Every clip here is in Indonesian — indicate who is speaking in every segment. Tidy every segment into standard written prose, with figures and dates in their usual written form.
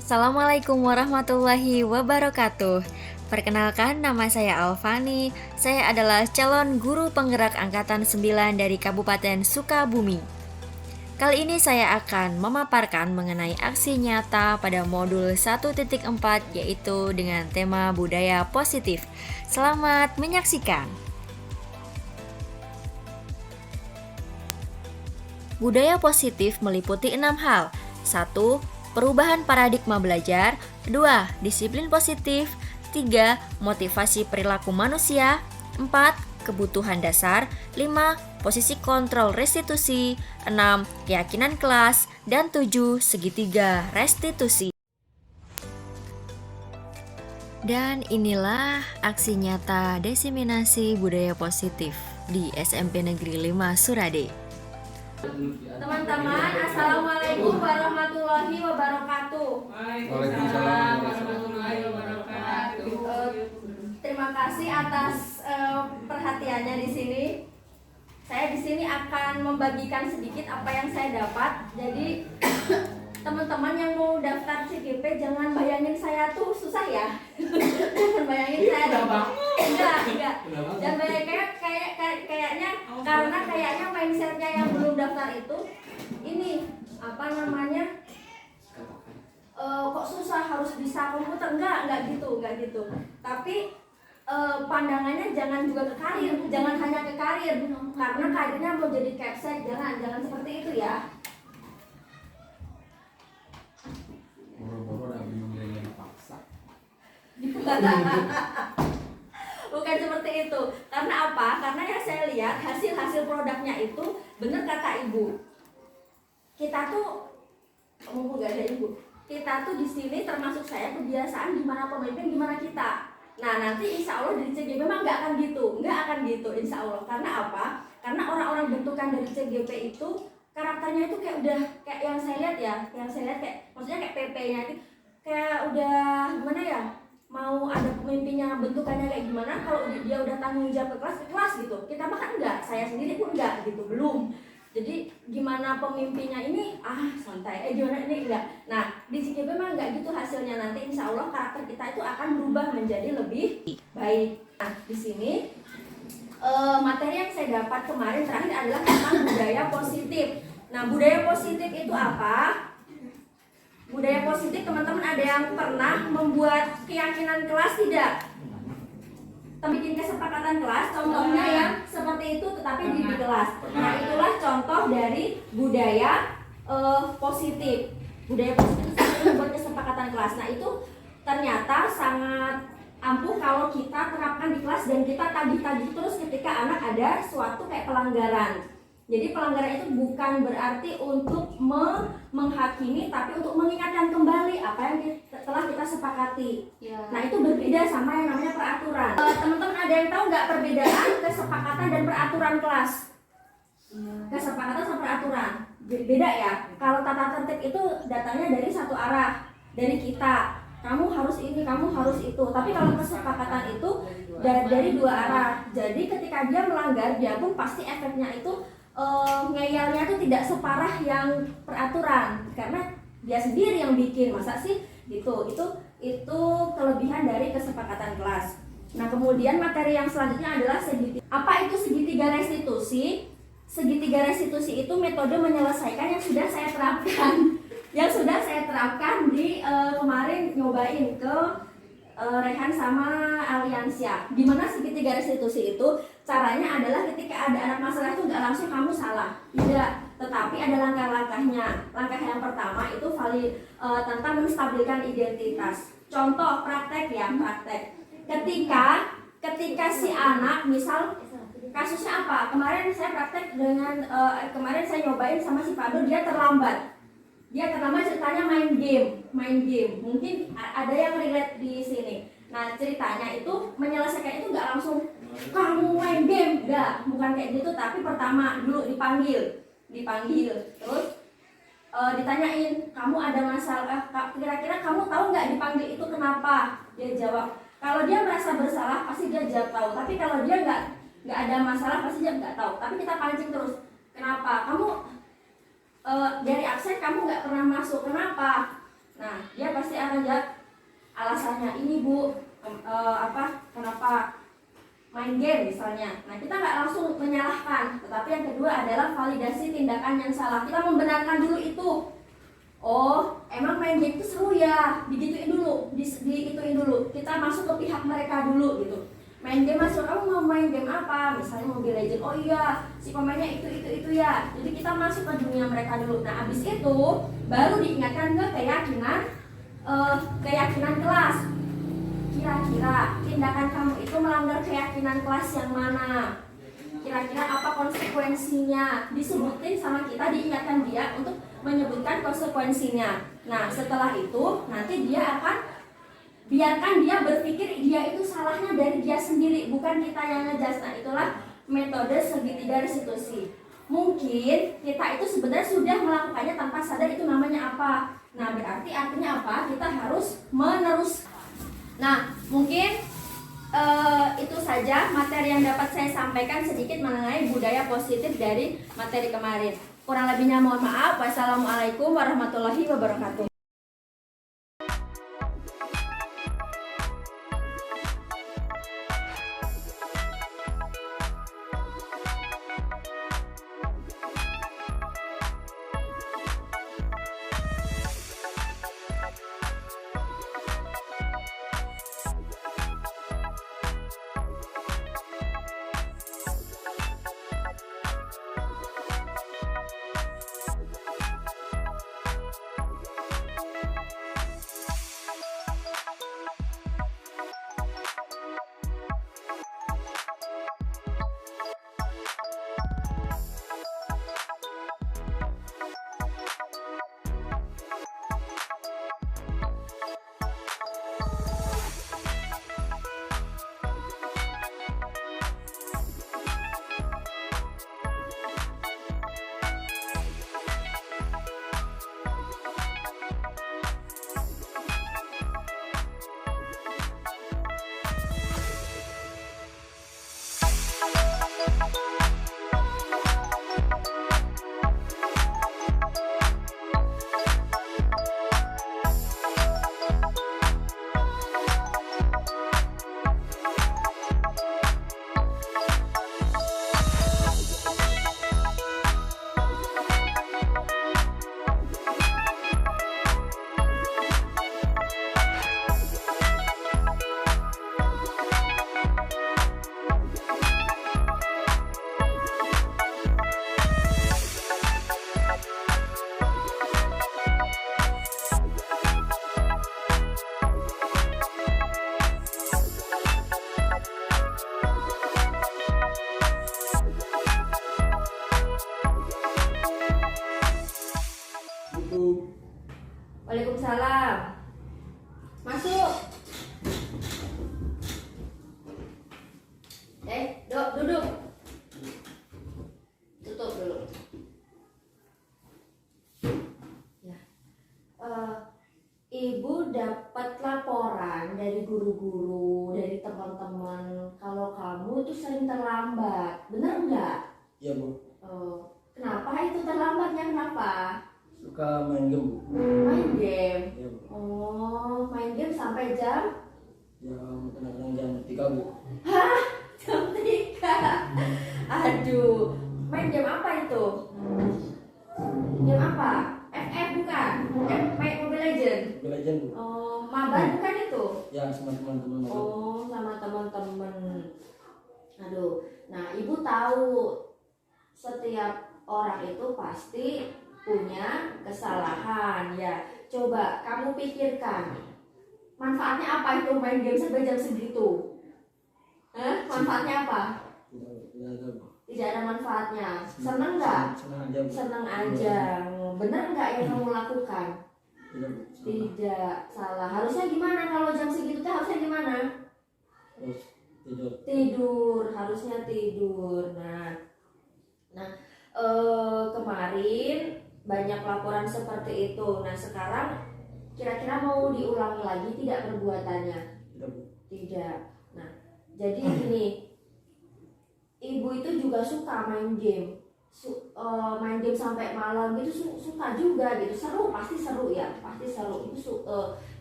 Speaker 1: Assalamualaikum warahmatullahi wabarakatuh. Perkenalkan, nama saya Alfani. Saya adalah calon guru penggerak angkatan 9 dari Kabupaten Sukabumi. Kali ini saya akan memaparkan mengenai aksi nyata pada modul 1.4, yaitu dengan tema budaya positif. Selamat menyaksikan. Budaya positif meliputi 6 hal. 1. Perubahan paradigma belajar. 2. Disiplin positif. 3. Motivasi perilaku manusia. 4. Kebutuhan dasar. 5. Posisi kontrol restitusi. 6. Keyakinan kelas. Dan 7. Segitiga restitusi. Dan inilah aksi nyata diseminasi budaya positif di SMP Negeri 5 Surade.
Speaker 2: Teman-teman, Assalamualaikum warahmatullahi wabarakatuh.
Speaker 3: Waalaikumsalam warahmatullahi wabarakatuh.
Speaker 2: Terima kasih atas perhatiannya di sini. Saya di sini akan membagikan sedikit apa yang saya dapat. Jadi teman-teman yang mau daftar CGP jangan bayangin saya tuh susah ya. Jangan bayangin saya enggak. Dan kayaknya karena kayaknya mindsetnya yang belum daftar itu ini apa namanya kok susah harus bisa komputer, enggak gitu. Tapi pandangannya jangan juga ke karir, jangan hanya ke karir, karena karirnya mau jadi capsek, jangan seperti itu ya.
Speaker 3: Boro-boro ada bimbingan dipaksa.
Speaker 2: Bukan seperti itu. Karena apa? Karena yang saya lihat hasil produknya itu benar kata ibu. Kita tuh mumpung gak ada ibu. Kita tuh di sini termasuk saya kebiasaan gimana pemimpin gimana kita. Nah nanti insya Allah dari CGP memang nggak akan gitu insya Allah. Karena apa? Karena orang-orang bentukan dari CGP itu karakternya itu kayak udah kayak yang saya lihat kayak maksudnya kayak PP-nya itu kayak udah gimana ya, mau ada pemimpinnya bentukannya kayak gimana, kalau dia udah tanggung jawab ke kelas gitu. Kita mah kan enggak, saya sendiri pun enggak gitu, belum. Jadi gimana pemimpinnya ini santai, gimana ini enggak. Nah di CGP memang enggak gitu hasilnya. Nanti insya Allah karakter kita itu akan berubah menjadi lebih baik. Nah di sini materi yang saya dapat kemarin terakhir adalah tentang budaya positif. Nah budaya positif itu apa? Budaya positif teman-teman ada yang pernah membuat keyakinan kelas tidak? Bikin kesepakatan kelas, contohnya yang seperti itu tetapi di kelas. Nah itulah contoh dari budaya positif. Budaya positif itu membuat kesepakatan kelas. Nah itu ternyata sangat ampuh kalau kita terapkan di kelas dan kita tagih-tagih terus ketika anak ada suatu kayak pelanggaran. Jadi pelanggaran itu bukan berarti untuk menghakimi, tapi untuk mengingatkan kembali apa yang telah kita sepakati. Ya. Nah itu berbeda sama yang namanya peraturan. Teman-teman ada yang tahu nggak perbedaan kesepakatan dan peraturan kelas? Ya. Kesepakatan sama peraturan beda ya. Kalau tata tertib itu datangnya dari satu arah, dari kita. Kamu harus ini, kamu harus itu. Tapi kalau kesepakatan itu dari dua arah. Jadi ketika dia melanggar, dia pun pasti efeknya itu ngeyelnya itu tidak separah yang peraturan, karena dia sendiri yang bikin. Masa sih gitu. Itu kelebihan dari kesepakatan kelas. Nah kemudian materi yang selanjutnya adalah segitiga. Apa itu segitiga restitusi? Segitiga restitusi itu metode menyelesaikan yang sudah saya terapkan di kemarin nyobain ke Rehan sama Aliansia. Gimana segitiga restitusi itu? Caranya adalah ketika ada anak masalah itu nggak langsung kamu salah, tidak, tetapi ada langkah-langkahnya. Langkah yang pertama itu tentang menstabilkan identitas. Contoh praktek. Ketika si anak, misal kasusnya apa? Kemarin saya praktek dengan kemarin saya nyobain sama si Pado, dia terlambat ceritanya main game. Mungkin ada yang relate di sini. Nah ceritanya itu menyelesaikan itu nggak langsung kamu main game, bukan kayak gitu. Tapi pertama dulu dipanggil, terus ditanyain, kamu ada masalah, kira-kira kamu tahu nggak dipanggil itu kenapa? Dia jawab. Kalau dia merasa bersalah pasti dia jawab tahu. Tapi kalau dia nggak ada masalah pasti dia nggak tahu. Tapi kita pancing terus, kenapa kamu dari absen kamu nggak pernah masuk, kenapa? Nah, dia pasti akan jawab alasannya ini Bu, kenapa main game misalnya. Nah, kita nggak langsung menyalahkan, tetapi yang kedua adalah validasi tindakan yang salah. Kita membenarkan dulu itu. Oh, emang main game itu seru ya, digituin dulu, diituin dulu. Kita masuk ke pihak mereka dulu gitu. Main game masuk, kamu mau main game apa? Misalnya Mobile Legends. Oh iya, si pemainnya itu ya. Jadi kita masuk ke dunia mereka dulu. Nah, habis itu baru diingatkan ke keyakinan kelas. Kira-kira tindakan kamu itu melanggar keyakinan kelas yang mana? Kira-kira apa konsekuensinya? Disebutin sama kita, diingatkan dia untuk menyebutkan konsekuensinya. Nah, setelah itu nanti dia akan biarkan dia berpikir dia itu salahnya dari dia sendiri, bukan kita yang ngejudge. Nah, itulah metode segitiga restitusi. Mungkin kita itu sebenarnya sudah melakukannya tanpa sadar, itu namanya apa? Nah, berarti artinya apa? Kita harus meneruskan. Nah, mungkin itu saja materi yang dapat saya sampaikan sedikit mengenai budaya positif dari materi kemarin. Kurang lebihnya mohon maaf. Wassalamualaikum warahmatullahi wabarakatuh. Waalaikumsalam. Masuk. Duduk. Tutup dulu. Ya. Ibu dapat laporan dari guru-guru, dari teman-teman kalau kamu tuh sering terlambat. Benar nggak?
Speaker 4: Iya Bu,
Speaker 2: Kenapa itu terlambatnya? Kenapa?
Speaker 4: suka main game Bu.
Speaker 2: Main game.
Speaker 4: Iya Bu,
Speaker 2: Oh, main game sampai jam
Speaker 4: kadang-kadang jam 3 Bu.
Speaker 2: jam 3. Aduh, main game apa itu? Game apa? FF bukan? Main Mobile Legends?
Speaker 4: Mobile Legends Bu.
Speaker 2: Oh, mabar bukan itu?
Speaker 4: Ya sama teman-teman Bu.
Speaker 2: Oh, sama teman-teman. Aduh, nah ibu tahu setiap orang itu pasti punya kesalahan ya. Coba kamu pikirkan, manfaatnya apa itu main game sampai jam segitu? Manfaatnya apa?
Speaker 4: Tidak ada Bu.
Speaker 2: Tidak ada manfaatnya. Seneng nggak?
Speaker 4: Senang aja Bu.
Speaker 2: Seneng aja. Bener nggak yang kamu lakukan?
Speaker 4: Tidak Bu. Salah.
Speaker 2: Tidak, salah. Harusnya gimana kalau jam segitu tuh harusnya gimana?
Speaker 4: Terus tidur.
Speaker 2: Tidur, harusnya tidur. Nah, kemarin banyak laporan seperti itu. Nah, sekarang kira-kira mau diulangi lagi tidak perbuatannya?
Speaker 4: Tidak Bu.
Speaker 2: Tidak. Nah, jadi gini, ibu itu juga suka main game. main game sampai malam gitu suka juga gitu, seru, pasti seru ya, pasti seru itu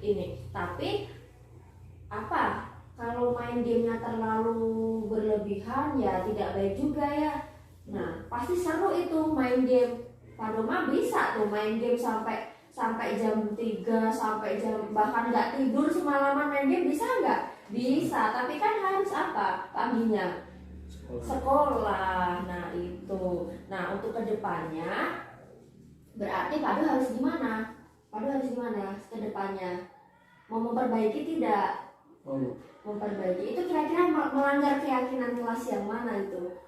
Speaker 2: ini. Tapi apa, kalau main gamenya terlalu berlebihan ya tidak baik juga ya. Nah pasti seru itu main game. Padahal bisa tuh main game sampai jam 3, sampai jam, bahkan nggak tidur semalaman main game, bisa nggak? Bisa, tapi kan harus apa paginya? Sekolah. Nah itu. Nah untuk kedepannya berarti Padu harus gimana? Padu harus gimana kedepannya? Mau memperbaiki tidak? Memperbaiki itu kira-kira melanggar keyakinan kelas yang mana itu?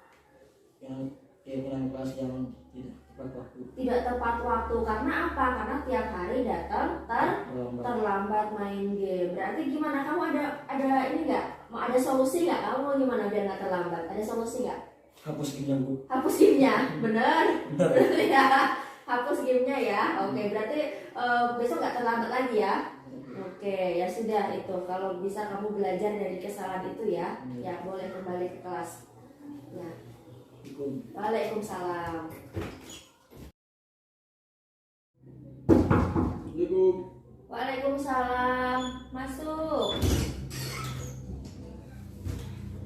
Speaker 4: Yang keyakinan kelas yang tidak tepat waktu.
Speaker 2: Tidak tepat waktu karena apa? Karena tiap hari datang terlambat main game. Berarti gimana? Kamu ada ini nggak? Mau ada solusi nggak? Kamu mau gimana biar nggak terlambat? Ada solusi nggak?
Speaker 4: Hapus gamenya, Bu.
Speaker 2: Hapus gamenya, bener? Bener ya. Hapus gamenya ya. Oke, berarti besok nggak terlambat lagi ya. Oke, ya sudah itu. Kalau bisa kamu belajar dari kesalahan itu ya, ya boleh kembali ke kelas. Ya. Waalaikumsalam. Waalaikumsalam. Masuk.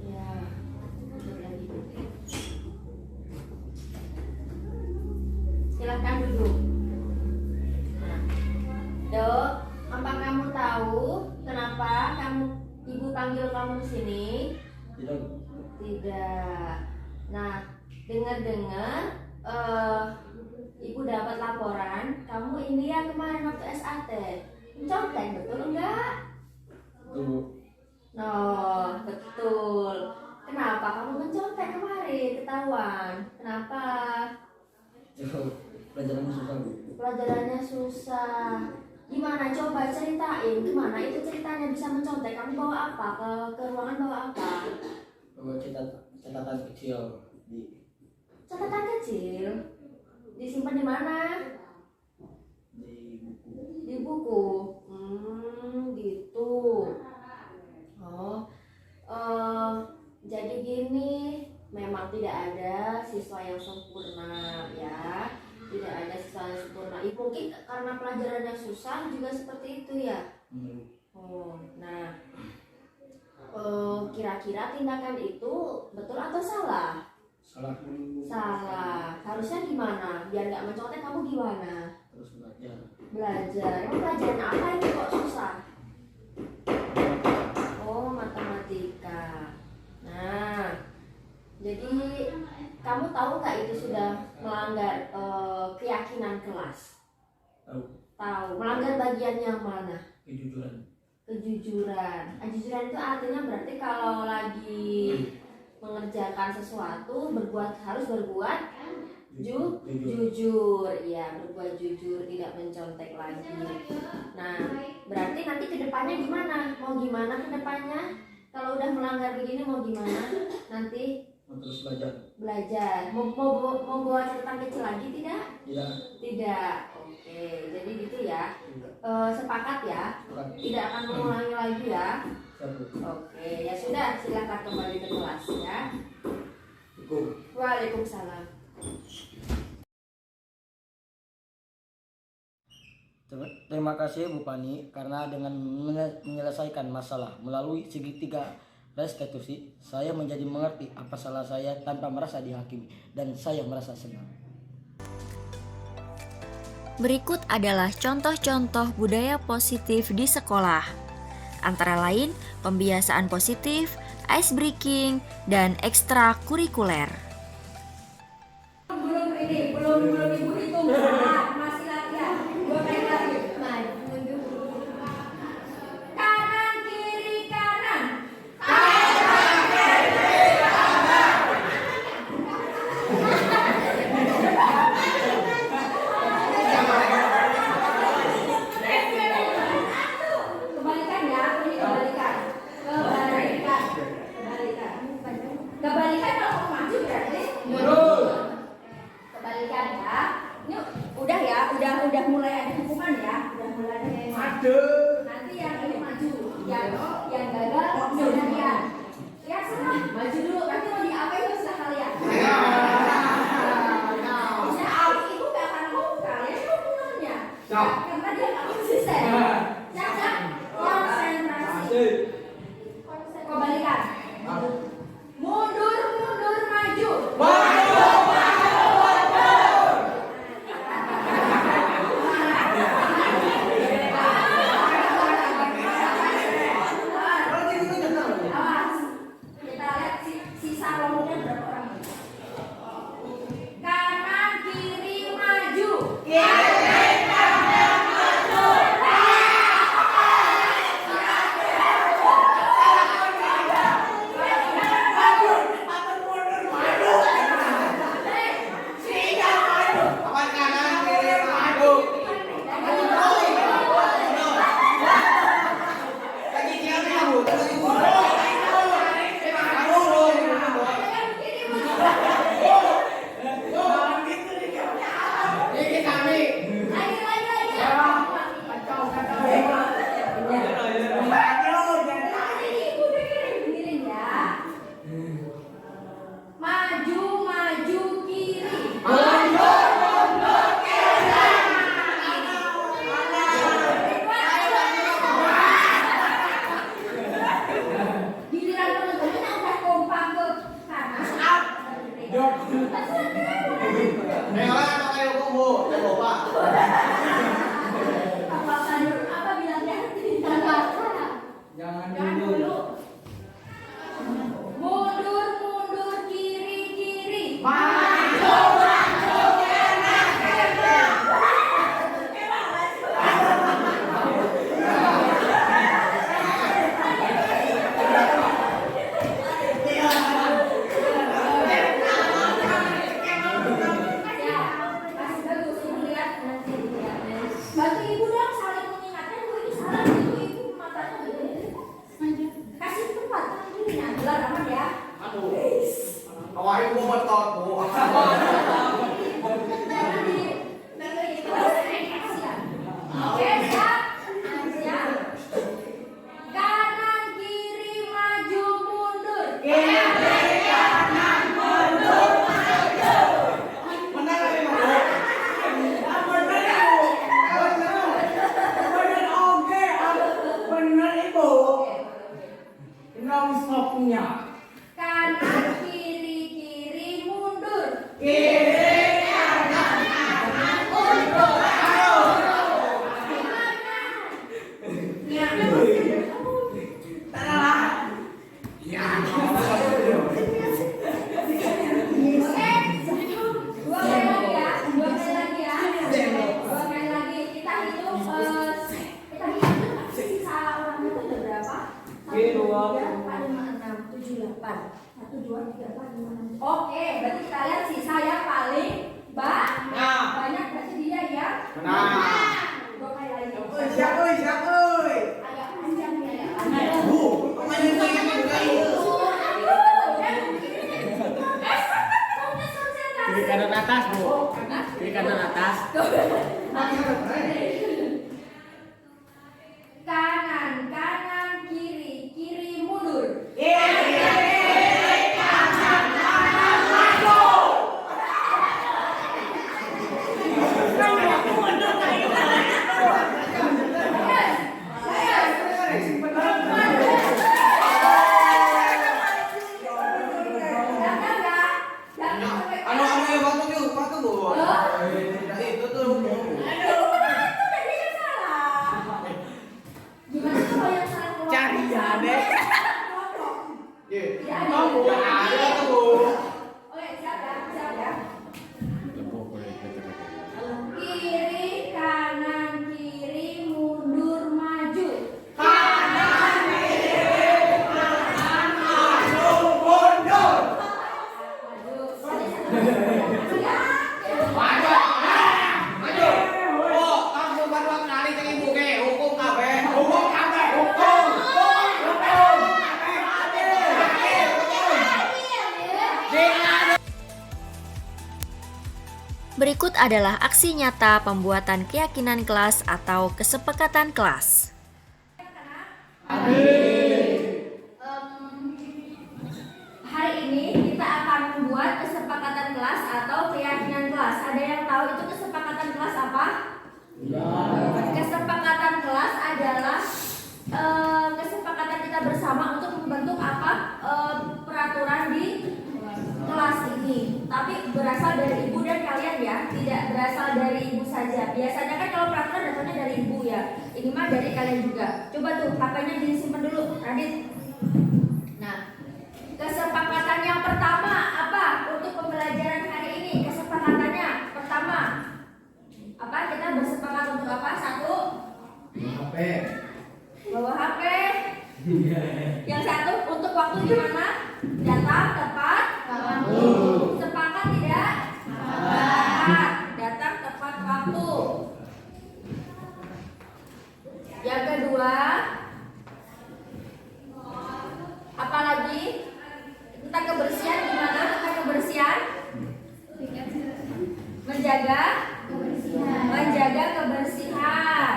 Speaker 2: Ya. Duduk lagi. Silahkan duduk. Nah. Dok, apa kamu tahu kenapa ibu panggil kamu ke sini?
Speaker 4: Tidak.
Speaker 2: Tidak. Nah, dengar-dengar ibu dapat laporan kamu ini ya kemarin waktu SAT mencontek, betul enggak?
Speaker 4: Betul.
Speaker 2: No, betul. Kenapa kamu mencontek kemarin? Ketahuan. Kenapa?
Speaker 4: Pelajarannya susah, Bu.
Speaker 2: Pelajarannya susah. Gimana? Coba ceritain. Gimana itu ceritanya bisa mencontek? Kamu bawa apa? Ke ruangan bawa apa?
Speaker 4: Bawa catatan kecil di
Speaker 2: Catatan kecil. Disimpan di mana?
Speaker 4: di buku.
Speaker 2: Di buku. Gitu. Oh, jadi gini, memang tidak ada siswa yang sempurna ya, tidak ada siswa yang sempurna. Mungkin karena pelajarannya susah juga seperti itu ya. Oh, nah, kira-kira tindakan itu betul atau salah?
Speaker 4: Salah.
Speaker 2: Salah. Harusnya gimana? Biar nggak mencontek kamu gimana?
Speaker 4: Terus belajar.
Speaker 2: Belajar. Emang pelajaran apa ini kok susah? Oh, matematika. Nah, jadi kamu tahu nggak itu sudah melanggar keyakinan kelas?
Speaker 4: Tahu.
Speaker 2: Tahu. Melanggar bagian yang mana?
Speaker 4: Kejujuran.
Speaker 2: Kejujuran. Kejujuran itu artinya berarti kalau lagi mengerjakan sesuatu harus berbuat jujur, ya, berbuat jujur, tidak mencontek lagi. Nah, berarti nanti kedepannya gimana? Mau gimana kedepannya? Kalau udah melanggar begini mau gimana? Nanti
Speaker 4: Terus belajar.
Speaker 2: Mau bawa catatan kecil lagi tidak?
Speaker 4: Tidak.
Speaker 2: Oke, jadi gitu ya. Sepakat ya?
Speaker 4: Sepakat.
Speaker 2: Tidak akan mengulangi lagi ya?
Speaker 4: Satu.
Speaker 2: Oke, ya sudah, silakan kembali ke kelas ya. Waalaikumsalam.
Speaker 5: Terima kasih Bu Pani karena dengan menyelesaikan masalah melalui segitiga restitusi, saya menjadi mengerti apa salah saya tanpa merasa dihakimi dan saya merasa senang.
Speaker 1: Berikut adalah contoh-contoh budaya positif di sekolah. Antara lain, pembiasaan positif, ice breaking, dan ekstrakurikuler.
Speaker 2: Belum ibu hitung. Masih latihan. 2 kali lagi. Maju. Kanan kiri kanan. Kebalikan ya, ini kebalikan. Kebalikan kalau mau maju berarti. Kebalikan ya. Ini udah ya, udah mulai ada hukuman ya, udah mulai ada hukuman. Nanti yang ini maju, yang gagal gantian. Ya sudah, maju dulu. Nanti mau diapain terserah kalian. Oke, siap? Siap. Kanan kiri maju mundur. Kanan kiri kiri mundur. Dua kali lagi ya. Dua kali lagi. Kita hitung sisa orang itu ada berapa? 1, 2, 3, 4, 5, 6, 7, 8. 1, 2, 3, 4, 5, 6. Oke, berarti kita lihat sisa yang paling banyak berarti dia ya. Dua kali lagi. Agak panjang nih, agak panjang.
Speaker 5: Kiri kanan atas, Bu. Kiri kanan atas.
Speaker 2: Kanan kiri kiri mundur. Gimana kalau yang salah keluar?
Speaker 5: Cari ya, deh.
Speaker 2: Oke, siap ya. Kiri kanan kiri mundur maju.
Speaker 1: Berikut adalah aksi nyata pembuatan keyakinan kelas atau kesepakatan kelas.
Speaker 2: Hari ini kita akan membuat kesepakatan kelas atau keyakinan kelas. Ada yang tahu itu kesepakatan kelas apa? Kesepakatan kelas adalah kesepakatan kita bersama untuk membentuk apa peraturan di kelas ini. Tapi berasal dari ibu dan kalian ya, tidak berasal dari ibu saja. Biasanya kan kalau peraturan datangnya dari ibu ya. Ini mah dari kalian juga. Coba tuh HP-nya disimpan dulu, Radit. Nah, kesepakatan yang pertama apa untuk pembelajaran hari ini? Kesepakatannya pertama apa? Kita bersepakat untuk apa? Satu, bawa HP. Yang satu untuk waktu gimana? Datang tepat waktu. Sepakat tidak? Sepakat. Datang tepat waktu. Yang kedua, apa lagi? Tentang kebersihan gimana? Tentang kebersihan? Menjaga kebersihan.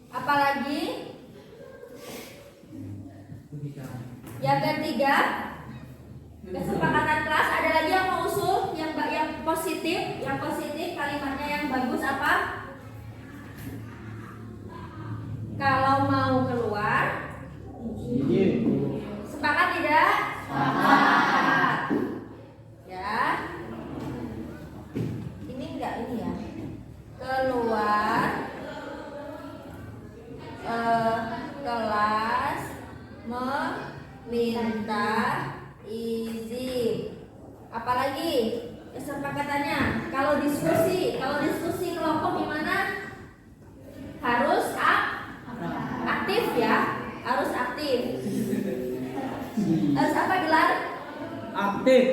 Speaker 2: Apalagi? Yang ketiga, kesepakatan kelas. Ada lagi yang mau usul yang positif, kalimatnya yang bagus apa? Kalau mau keluar, sepakat tidak? Sepakat. Ya. Ini enggak ini ya. Keluar kelas meminta izin. Apalagi kesepakatannya? Kalau diskusi kelompok gimana? Harus aktif ya, harus aktif. Harus apa gelar?
Speaker 5: Aktif.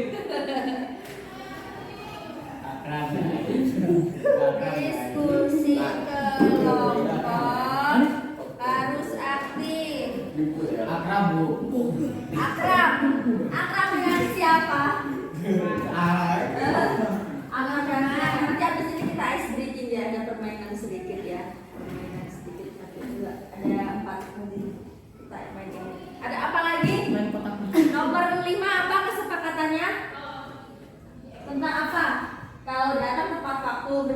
Speaker 2: Diskusi kelompok harus aktif.
Speaker 5: Akrab, Bu.
Speaker 2: Akrab dengan siapa? Akrab dengan nanti habis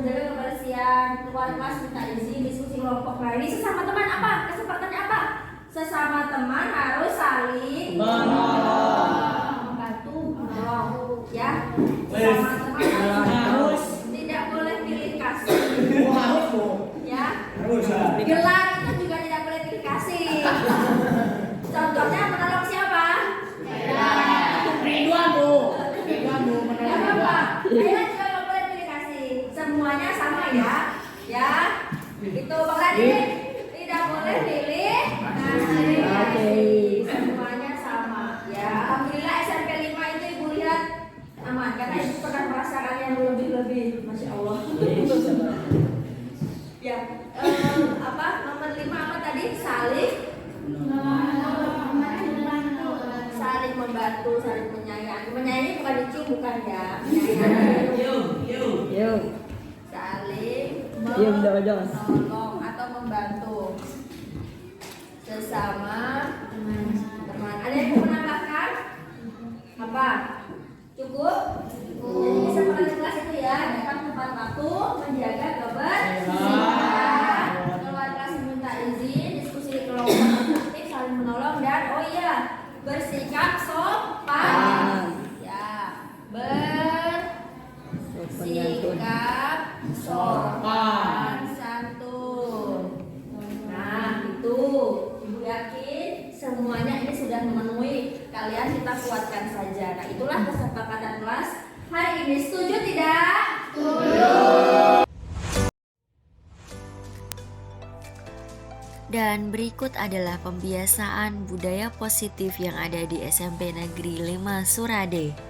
Speaker 2: menjaga kebersihan, keluar kelas minta izin, diskusi kelompok. Nah ini sesama teman apa? Kesempatannya apa? Sesama teman harus saling membantu, menolong, ya. Sesama teman harus tidak boleh pilih kasih, ya. Gelar itu juga tidak boleh pilih kasih. Contohnya menolong siapa? Gak apa-apa. Ayo juga nggak boleh pilih kasih. Semuanya sama ya, ya. Itu Bang Radit tidak boleh pilih kasih. Semuanya sama, ya. Alhamdulillah SMP 5 itu ibu lihat aman karena ibu pernah merasakan yang lebih-lebih, masya Allah. Ya, apa nomor 5 apa tadi? Saling membantu, saling menyayangi. Menyayangi bukan dicium, bukan ya. Menyayangi. Saling menolong atau membantu sesama teman. Ada yang mau menambahkan? Apa? Cukup? Jadi bisa mengenai kelas itu ya, datang tepat waktu, menjaga kebersihan, keluar kelas minta izin, diskusi di kelompok aktif, saling menolong, dan oh iya, bersikap sopan. Ya, bersikap sopan santun. Nah, itu ibu yakin semuanya ini sudah memenuhi. Kalian kita kuatkan saja. Nah, itulah kesepakatan kelas hari ini. Setuju tidak?
Speaker 1: Dan berikut adalah pembiasaan budaya positif yang ada di SMP Negeri 5 Surade.